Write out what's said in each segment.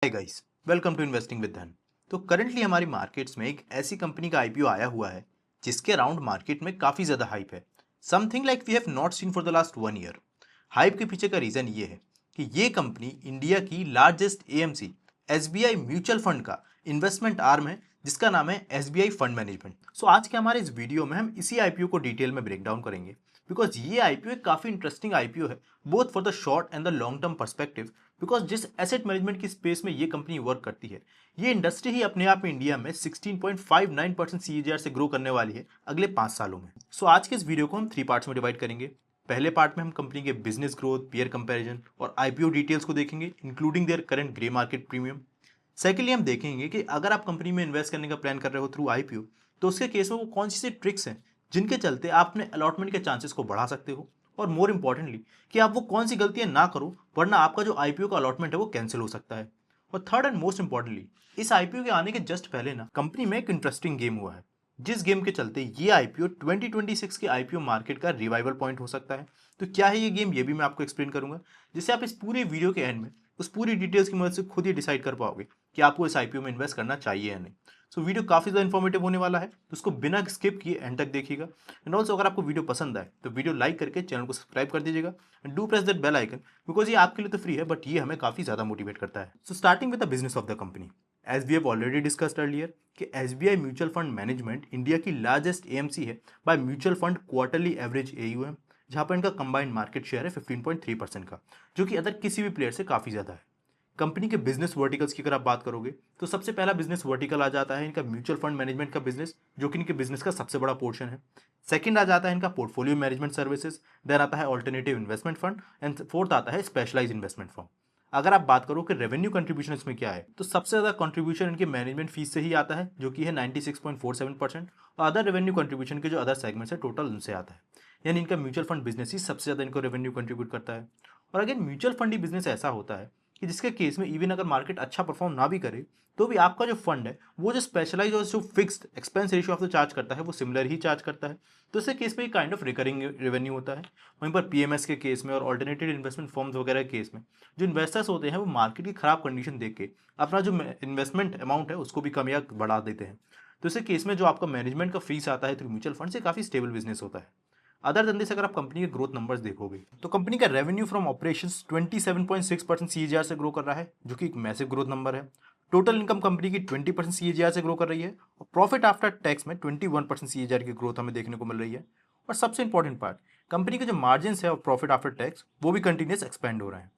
Hi guys, welcome to investing with धन। तो currently हमारी मार्केट्स में एक ऐसी कंपनी का आईपीओ आया हुआ है जिसके अराउंड मार्केट में काफी ज्यादा हाइप है। Something like we have not seen for the last 1 year. Hype के पीछे का रीजन ये है कि ये कंपनी इंडिया की largest AMC SBI mutual fund का इन्वेस्टमेंट आर्म है जिसका नाम है एसबीआई फंड मैनेजमेंट। सो आज के हमारे इस वीडियो में हम इसी आईपीओ को डिटेल में ब्रेक डाउन करेंगे बिकॉज ये आईपीओ एक काफी इंटरेस्टिंग आईपीओ है both for the short and the long term perspective. Because जिस एसेट मैनेजमेंट की स्पेस में ये कंपनी वर्क करती है, ये इंडस्ट्री ही अपने आप में इंडिया में 16.59% सीएजीआर से ग्रो करने वाली है अगले 5 सालों में। सो आज के इस वीडियो को हम 3 पार्ट्स में डिवाइड करेंगे। पहले पार्ट में हम कंपनी के बिजनेस ग्रोथ, पीयर कंपैरिजन और आईपीओ डिटेल्स को देखेंगे including their current grey market premium. Secondly हम देखेंगे कि अगर आप कंपनी में इन्वेस्ट करने का प्लान कर रहे हो थ्रू आईपीओ, तो उसके केस में वो कौन सी ट्रिक्स हैं जिनके चलते आप अपने अलॉटमेंट के चांसेस को बढ़ा सकते हो, और मोर इंपॉर्टेंटली कि आप वो कौन सी गलतियां ना करो वरना आपका जो आईपीओ का अलॉटमेंट है वो कैंसिल हो सकता है। और थर्ड एंड मोस्ट इंपॉर्टेंटली, इस आईपीओ के आने के जस्ट पहले ना कंपनी में एक इंटरेस्टिंग गेम हुआ है जिस गेम के चलते ये आईपीओ 2026 के आईपीओ मार्केट का रिवाइवल पॉइंट हो सकता है। तो क्या है ये गेम, ये भी मैं आपको एक्सप्लेन करूंगा, जिससे आप इस पूरे वीडियो के एंड में उस पूरी डिटेल्स की मदद से खुद ही डिसाइड कर पाओगे कि आपको इस आईपीओ में इन्वेस्ट करना चाहिए या नहीं। सो वीडियो काफी ज्यादा इन्फॉर्मेटिव होने वाला है, तो उसको बिना स्किप किए एंड तक देखिएगा। एंड ऑल्सो अगर आपको वीडियो पसंद आए तो वीडियो लाइक करके चैनल को सब्सक्राइब कर दीजिएगा and do press that bell icon because ये आपके लिए तो फ्री है बट ये हमें काफी ज्यादा मोटिवेट करता है। So starting with the business of the company, as we have already discussed earlier कि SBI mutual fund management India की लार्जेस्ट एएमसी है by mutual fund quarterly average AUM, जहां पर इनका कंबाइंड मार्केट शेयर है 15.3% का, जो कि अदर किसी भी प्लेयर से काफी ज्यादा है। कंपनी के बिजनेस वर्टिकल्स की अगर आप बात करोगे तो सबसे पहला बिजनेस वर्टिकल आ जाता है इनका म्यूचुअल फंड मैनेजमेंट का बिजनेस, जो कि इनके बिजनेस का सबसे बड़ा पोर्शन है। सेकंड आ जाता है इनका पोर्टफोलियो मैनेजमेंट सर्विसेज, देन आता है alternative investment fund and fourth आता है स्पेशलाइज इन्वेस्टमेंट फर्म। अगर आप बात करो कि रेवेन्यू कंट्रीब्यूशन इसमें क्या है, तो सबसे ज्यादा कंट्रीब्यूशन इनके मैनेजमेंट फीस से ही आता है जो कि है 96.47%, और अदर रेवेन्यू कंट्रीब्यूशन के जो अदर सेगमेंट्स है टोटल उनसे आता है। यानी इनका म्यूचुअल फंड बिजनेस ही सबसे ज्यादा इनको रेवेन्यू कंट्रीब्यूट करता है। और अगेन म्यूचुअल फंड ही बिजनेस ऐसा होता है कि जिसके केस में इवन अगर मार्केट अच्छा परफॉर्म ना भी करे तो भी आपका जो फंड है वो जो स्पेशलाइज और जो fixed expense ratio of the charge करता है वो सिमिलर ही चार्ज करता है। तो इससे केस में एक काइंड ऑफ रिकरिंग रेवेन्यू होता है। वहीं पर पीएमएस के केस में और ऑल्टरनेटिव इन्वेस्टमेंट फर्म्स वगैरह के केस में जो इन्वेस्टर्स होते हैं वो मार्केट की खराब कंडीशन देख के अपना जो इन्वेस्टमेंट अमाउंट है उसको भी कम या बढ़ा देते हैं। तो इससे केस में जो आपका मैनेजमेंट का फीस आता है थ्रू म्यूचुअल फंड से काफी स्टेबल बिजनेस होता है। अदर देन दिस अगर आप कंपनी के ग्रोथ नंबर्स देखोगे तो कंपनी का रेवेन्यू फ्रॉम ऑपरेशंस 27.6% सीएजीआर से ग्रो कर रहा है, जो कि एक मैसिव ग्रोथ नंबर है। टोटल इनकम कंपनी की 20% सीएजीआर से ग्रो कर रही है और प्रॉफिट आफ्टर टैक्स में 21% सीएजीआर की ग्रोथ हमें देखने को मिल रही है। और सबसे इंपॉर्टेंट पार्ट, कंपनी के जो मार्जिन है और प्रॉफिट आफ्टर टैक्स वो भी कंटिन्यूस एक्सपेंड हो रहे हैं।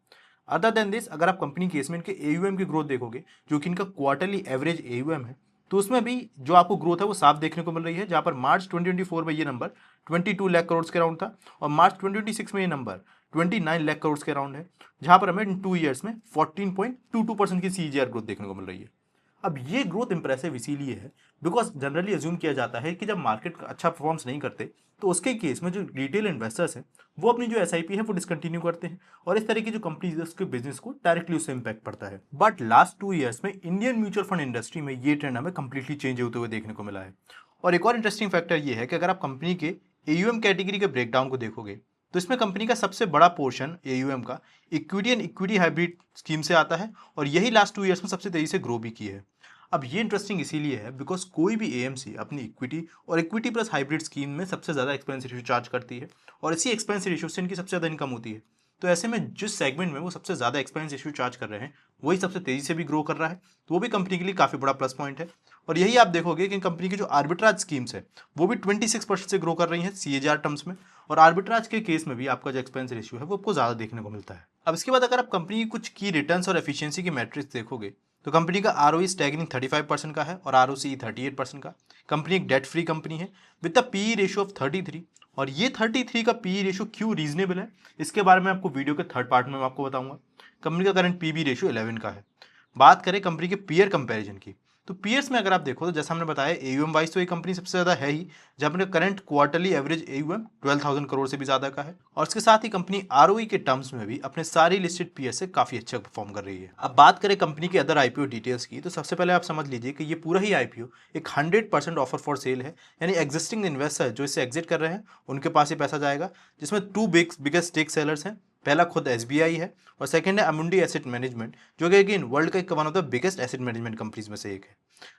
अदर देन दिस अगर आप कंपनी केस में इनके एयूएम की ग्रोथ देखोगे जो कि इनका क्वार्टरली एवरेज एयूएम है, तो उसमें भी जो आपको ग्रोथ है वो साफ देखने को मिल रही है, जहां पर मार्च 2024 में ये नंबर 22 लाख करोड़ के अराउंड था और मार्च 2026 में ये नंबर 29 लाख करोड़ के अराउंड है, जहां पर हमें इन 2 ईयर्स में 14.22% की सीजीआर ग्रोथ देखने को मिल रही है। अब ये ग्रोथ इंप्रेसिव इसीलिए है बिकॉज जनरली अज्यूम किया जाता है कि जब मार्केट अच्छा परफॉर्म्स नहीं करते तो उसके केस में जो रिटेल इन्वेस्टर्स हैं वो अपनी जो एसआईपी है वो डिसकंटिन्यू करते हैं और इस तरह की जो कंपनीज है उसके बिजनेस को डायरेक्टली उससे इंपैक्ट पड़ता है। बट लास्ट 2 ईयर्स में इंडियन म्यूचुअल फंड इंडस्ट्री में ये ट्रेंड हमें कंप्लीटली चेंज होते हुए देखने को मिला है। और एक और इंटरेस्टिंग फैक्टर ये है कि अगर आप कंपनी के एयूएम कैटेगरी के ब्रेकडाउन को देखोगे तो इसमें कंपनी का सबसे बड़ा पोर्शन एयूएम का equity and equity hybrid scheme से आता है और यही लास्ट 2 ईयर्स में सबसे तेजी से ग्रो भी की है। अब ये इंटरेस्टिंग इसीलिए है बिकॉज कोई भी एएमसी अपनी इक्विटी और इक्विटी प्लस हाइब्रिड स्कीम में सबसे ज़्यादा एक्सपेंस रेशियो चार्ज करती है और इसी एक्सपेंस रेशियो से इनकी सबसे ज़्यादा इनकम होती है। तो ऐसे में जिस सेगमेंट में वो सबसे ज़्यादा एक्सपेंस रेशियो चार्ज कर रहे हैं वही सबसे तेज़ी से भी ग्रो कर रहा है, तो वो भी कंपनी के लिए काफ़ी बड़ा प्लस पॉइंट है। और यही आप देखोगे कि कंपनी की जो आर्बिट्राज स्कीम्स है वो भी 26% से ग्रो कर रही है सीएजीआर टर्म्स में, और आर्बिट्राज के केस में भी आपका जो एक्सपेंस रेशियो है वो आपको ज़्यादा देखने को मिलता है। अब इसके बाद अगर आप कंपनी की कुछ की रिटर्न्स और एफिशिएंसी की मैट्रिक्स देखोगे तो कंपनी का आरओई स्टैगरिंग 35% का है और आरओसी 38% का। कंपनी एक डेट फ्री कंपनी है with the PE ratio of 33, और ये 33 का पीई रेशियो क्यों रीजनेबल है इसके बारे में आपको वीडियो के थर्ड पार्ट में मैं आपको बताऊंगा। कंपनी का करंट पीबी रेशियो 11 का है। बात करें कंपनी के पीयर कंपैरिजन की, तो पीयर्स में अगर आप देखो तो जैसा हमने बताया एयूएम वाइज तो ये कंपनी सबसे ज्यादा है ही, जहां पर current quarterly average AUM 12,000 crore से भी ज्यादा का है, और इसके साथ ही कंपनी आरओई के टर्म्स में भी अपने सारी लिस्टेड पीयर से काफी अच्छा परफॉर्म कर रही है। अब बात करें कंपनी के अदर आईपीओ डिटेल्स की, तो सबसे पहले आप समझ लीजिए कि ये पूरा ही आईपीओ एक 100% ऑफर फॉर सेल है, यानी एग्जिस्टिंग इन्वेस्टर जो इससे एग्जिट कर रहे हैं उनके पास ये पैसा जाएगा, जिसमें टू बिगेस्ट स्टेक सेलर्स हैं पहला खुद SBI है और सेकंड है अमुंडी एसेट मैनेजमेंट, जो कि अगेन वर्ल्ड का one of the biggest asset management companies में से एक है।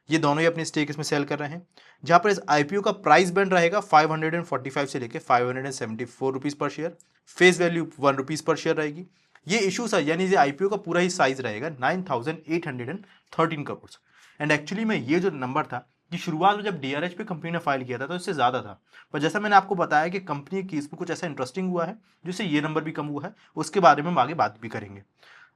ये दोनों ही अपनी स्टेक इसमें सेल कर रहे हैं, जहां पर इस IPO का प्राइस बैंड रहेगा 545 से लेकर 574 rupees per share, face value 1 rupees per share रहेगी। ये इशू यानी ये IPO का पूरा ही साइज रहेगा 9,813 करोड़। एंड एक्चुअली में ये जो नंबर था कि शुरुआत में जब DRH पे कंपनी ने फाइल किया था तो इससे ज़्यादा था, पर जैसा मैंने आपको बताया कि कंपनी की इसमें कुछ ऐसा इंटरेस्टिंग हुआ है जिससे ये नंबर भी कम हुआ है, उसके बारे में हम आगे बात भी करेंगे।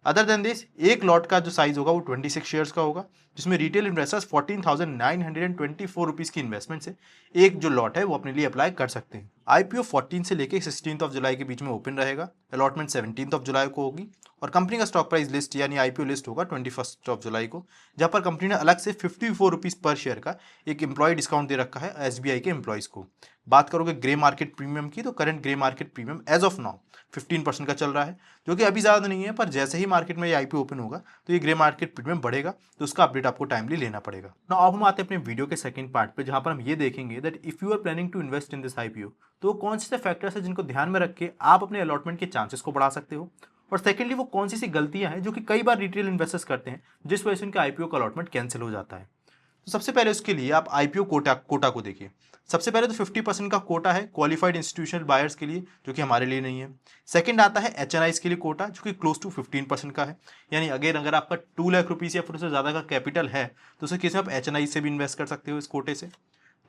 अदर देन दिस, एक लॉट का जो साइज होगा वो 26 शेयर्स का होगा, जिसमें रिटेल इन्वेस्टर्स 14,924 रुपीज़ की इन्वेस्टमेंट से एक जो लॉट है वो अपने लिए अप्लाई कर सकते हैं। IPO 14 से लेकर 16 ऑफ जुलाई के बीच में ओपन रहेगा, अलॉटमेंट 17 ऑफ जुलाई को होगी और कंपनी का स्टॉक प्राइस लिस्ट यानी IPO लिस्ट होगा 21 ऑफ जुलाई को, जहां पर कंपनी ने अलग से 54 रुपीज़ पर शेयर का एक एम्प्लॉय डिस्काउंट दे रखा है SBI के एम्प्लॉयज़ को। बात करोगे ग्रे मार्केट प्रीमियम की, तो current grey market premium as of now 15% का चल रहा है, जो कि अभी ज़्यादा नहीं है, पर जैसे ही मार्केट में ये IPO ओपन होगा तो ये ग्रे मार्केट प्रीमियम बढ़ेगा, तो उसका अपडेट आपको टाइमली लेना पड़ेगा। ना अब हम आते हैं अपने वीडियो के सेकंड पार्ट पे, जहां पर हम ये देखेंगे that if you are planning to invest in this IPO, तो कौन से फैक्टर्स है जिनको ध्यान में रख के आप अपने अलॉटमेंट के चांसेस को बढ़ा सकते हो, और सेकेंडली वो कौन सी गलतियां हैं जो कि कई बार रिटेल इन्वेस्टर्स करते हैं जिस वजह से उनका IPO का अलॉटमेंट कैंसिल हो जाता है। तो सबसे पहले उसके लिए आप IPO कोटा को देखिए। सबसे पहले तो 50% का कोटा है क्वालिफाइड इंस्टीट्यूशनल बायर्स के लिए, जो कि हमारे लिए नहीं है। सेकंड आता है HNIs के लिए कोटा, जो कि क्लोज टू 15% का है, यानी अगर आपका 2 लाख रुपीज़ या फिर उससे ज़्यादा का कैपिटल है तो उस केस में आप HNI से भी इन्वेस्ट कर सकते हो इस कोटे से।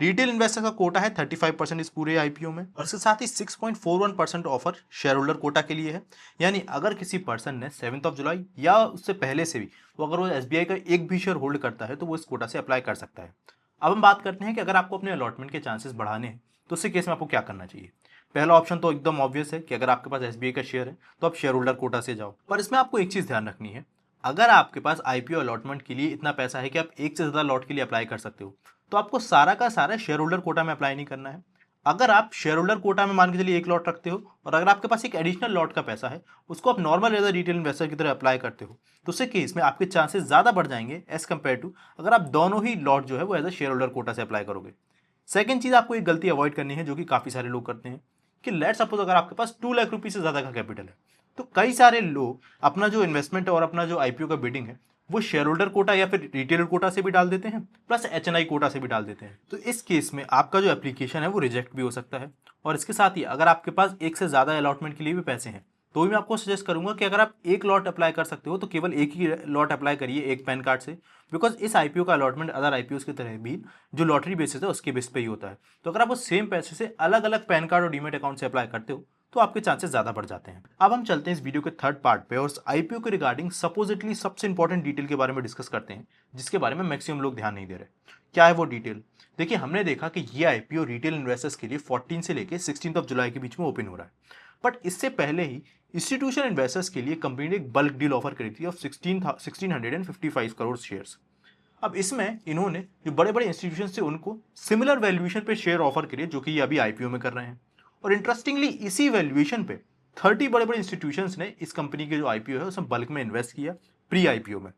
रिटेल इन्वेस्टर का कोटा है 35% इस पूरे IPO में, और इसके साथ ही 6.41% ऑफर शेयर होल्डर कोटा के लिए है, यानी अगर किसी पर्सन ने 7 ऑफ जुलाई या उससे पहले से भी अगर वो SBI का एक भी शेयर होल्ड करता है तो वो इस कोटा से अप्लाई कर सकता है। अब हम बात करते हैं कि अगर आपको अपने अलॉटमेंट के चांसेस बढ़ाने हैं तो उससे केस में आपको क्या करना चाहिए। पहला ऑप्शन तो एकदम ऑब्वियस है कि अगर आपके पास SBI का शेयर है तो आप शेयर होल्डर कोटा से जाओ, पर इसमें आपको एक चीज़ ध्यान रखनी है, अगर आपके पास IPO अलॉटमेंट के लिए इतना पैसा है कि आप एक से ज़्यादा लॉट के लिए अप्लाई कर सकते हो, तो आपको सारा का सारा शेयर होल्डर कोटा में अप्लाई नहीं करना है। अगर आप शेयर होल्डर कोटा में मान के चलिए एक लॉट रखते हो और अगर आपके पास एक एडिशनल लॉट का पैसा है उसको आप normal as a retail investor की तरह अप्लाई करते हो, तो उससे केस में आपके चांसेस ज़्यादा बढ़ जाएंगे एज कम्पेयर टू अगर आप दोनों ही लॉट जो है वो as a share holder Kota से अप्लाई करोगे। सेकंड चीज़ आपको एक गलती अवॉइड करनी है जो कि काफ़ी सारे लोग करते हैं कि लेट्स सपोज अगर आपके पास 2 लाख रुपये से ज़्यादा का कैपिटल है, तो कई सारे लोग अपना जो इन्वेस्टमेंट है और अपना जो IPO का बिडिंग है वो शेयर होल्डर कोटा या फिर रिटेलर कोटा से भी डाल देते हैं, प्लस HNI कोटा से भी डाल देते हैं। तो इस केस में आपका जो एप्लीकेशन है वो रिजेक्ट भी हो सकता है। और इसके साथ ही अगर आपके पास एक से ज़्यादा अलॉटमेंट के लिए भी पैसे हैं तो भी मैं आपको सजेस्ट करूंगा कि अगर आप एक लॉट अप्लाई कर सकते हो तो केवल एक ही लॉट अप्लाई करिए एक पैन कार्ड से, बिकॉज इस IPO का अलॉटमेंट अदर IPOs की तरह भी जो लॉटरी बेसिस है उसके बेस पे ही होता है। तो अगर आप वो सेम पैसे से अलग अलग पैन कार्ड और डीमेट अकाउंट से अप्लाई करते हो तो आपके चांसेस ज़्यादा बढ़ जाते हैं। अब हम चलते हैं इस वीडियो के थर्ड पार्ट पे और IPO के रिगार्डिंग सपोजिटली सबसे इंपॉर्टेंट डिटेल के बारे में डिस्कस करते हैं, जिसके बारे में मैक्सिमम लोग ध्यान नहीं दे रहे। क्या है वो डिटेल? देखिए, हमने देखा कि ये IPO रिटेल इन्वेस्टर्स के लिए 14 से लेकर 16 ऑफ जुलाई के बीच में ओपन हो रहा है, बट इससे पहले ही इंस्टीट्यूशनल इन्वेस्टर्स के लिए कंपनी ने एक बल्क डील ऑफर करी थी ऑफ 1655 करोड़ शेयर्स। अब इसमें इन्होंने जो बड़े बड़े इंस्टीट्यूशन थे उनको सिमिलर वैल्यूएशन पे शेयर ऑफर करे, जो कि ये अभी IPO में कर रहे हैं। और इंटरेस्टिंगली इसी वैल्यूएशन पे 30 बड़े बड़े इंस्टीट्यूशंस ने इस कंपनी के जो IPO है उसमें बल्क में इन्वेस्ट किया प्री IPO में।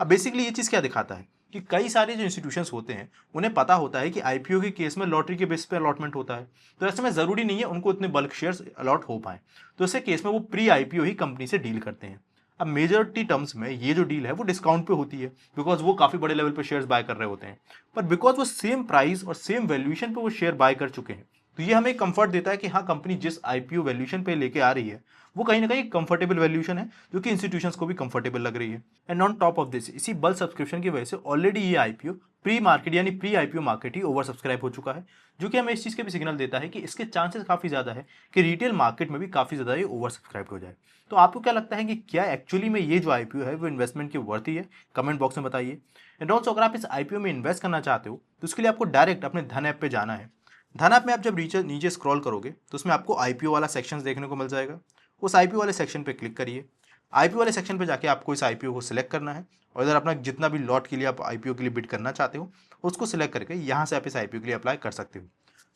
अब बेसिकली ये चीज़ क्या दिखाता है कि कई सारे जो इंस्टीट्यूशंस होते हैं उन्हें पता होता है कि IPO के केस में लॉटरी के बेस पे अलॉटमेंट होता है, तो ऐसे में ज़रूरी नहीं है उनको इतने बल्क शेयर्स अलॉट हो पाए, तो ऐसे केस में वो प्री IPO ही कंपनी से डील करते हैं। अब मेजॉरिटी टर्म्स में ये जो डील है वो डिस्काउंट पे होती है, बिकॉज वो काफ़ी बड़े लेवल पे शेयर्स बाय कर रहे होते हैं, पर बिकॉज वो सेम प्राइस और सेम वैल्यूएशन पे वो शेयर बाय कर चुके हैं, तो ये हमें कंफर्ट देता है कि हाँ, कंपनी जिस IPO वैल्यूएशन पे लेके आ रही है वो कहीं ना कहीं कंफर्टेबल वैल्यूएशन है, जो कि इंस्टीट्यूशंस को भी कंफर्टेबल लग रही है। And on top of this, इसी बल्क सब्सक्रिप्शन की वजह से ऑलरेडी ये IPO प्री मार्केट यानी प्री IPO मार्केट ही ओवर सब्सक्राइब हो चुका है, जो कि हमें इस चीज़ के भी सिग्नल देता है कि इसके चांसेस काफ़ी ज़्यादा है कि रिटेल मार्केट में भी काफ़ी ज़्यादा ये ओवर सब्सक्राइब हो जाए। तो आपको क्या लगता है कि क्या एक्चुअली में ये जो IPO है वो इन्वेस्टमेंट की वर्थ ही है? कमेंट बॉक्स में बताइए। एंड ऑल्सो अगर आप इस IPO में इन्वेस्ट करना चाहते हो तो उसके लिए आपको डायरेक्ट अपने धन ऐप पे जाना है। धन ऐप में आप जब नीचे स्क्रॉल करोगे तो उसमें आपको IPO वाला सेक्शन देखने को मिल जाएगा। उस IPO वाले सेक्शन पे क्लिक करिए। IPO वाले सेक्शन पे जाके आपको इस IPO को सिलेक्ट करना है और इधर अपना जितना भी लॉट के लिए आप IPO के लिए बिड करना चाहते हो उसको सिलेक्ट करके यहाँ से आप इस IPO के लिए अप्लाई कर सकते हो।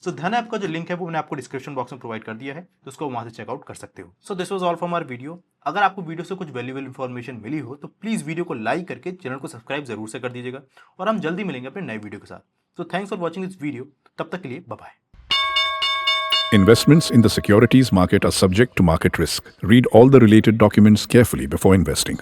सो धन ऐप का जो लिंक है वो मैंने आपको डिस्क्रिप्शन बॉक्स में प्रोवाइड कर दिया है, तो उसको वहाँ से चेकआउट कर सकते हो। So this was all from our video. अगर आपको वीडियो से कुछ वैल्यूएबल इन्फॉर्मेशन मिली हो तो प्लीज़ वीडियो को लाइक करके चैनल को सब्सक्राइब जरूर से कर दीजिएगा और हम जल्दी मिलेंगे अपने नए वीडियो के साथ। So thanks for watching this video. तब तक के लिए bye bye. Investments in the securities market are subject to market risk. Read all the related documents carefully before investing.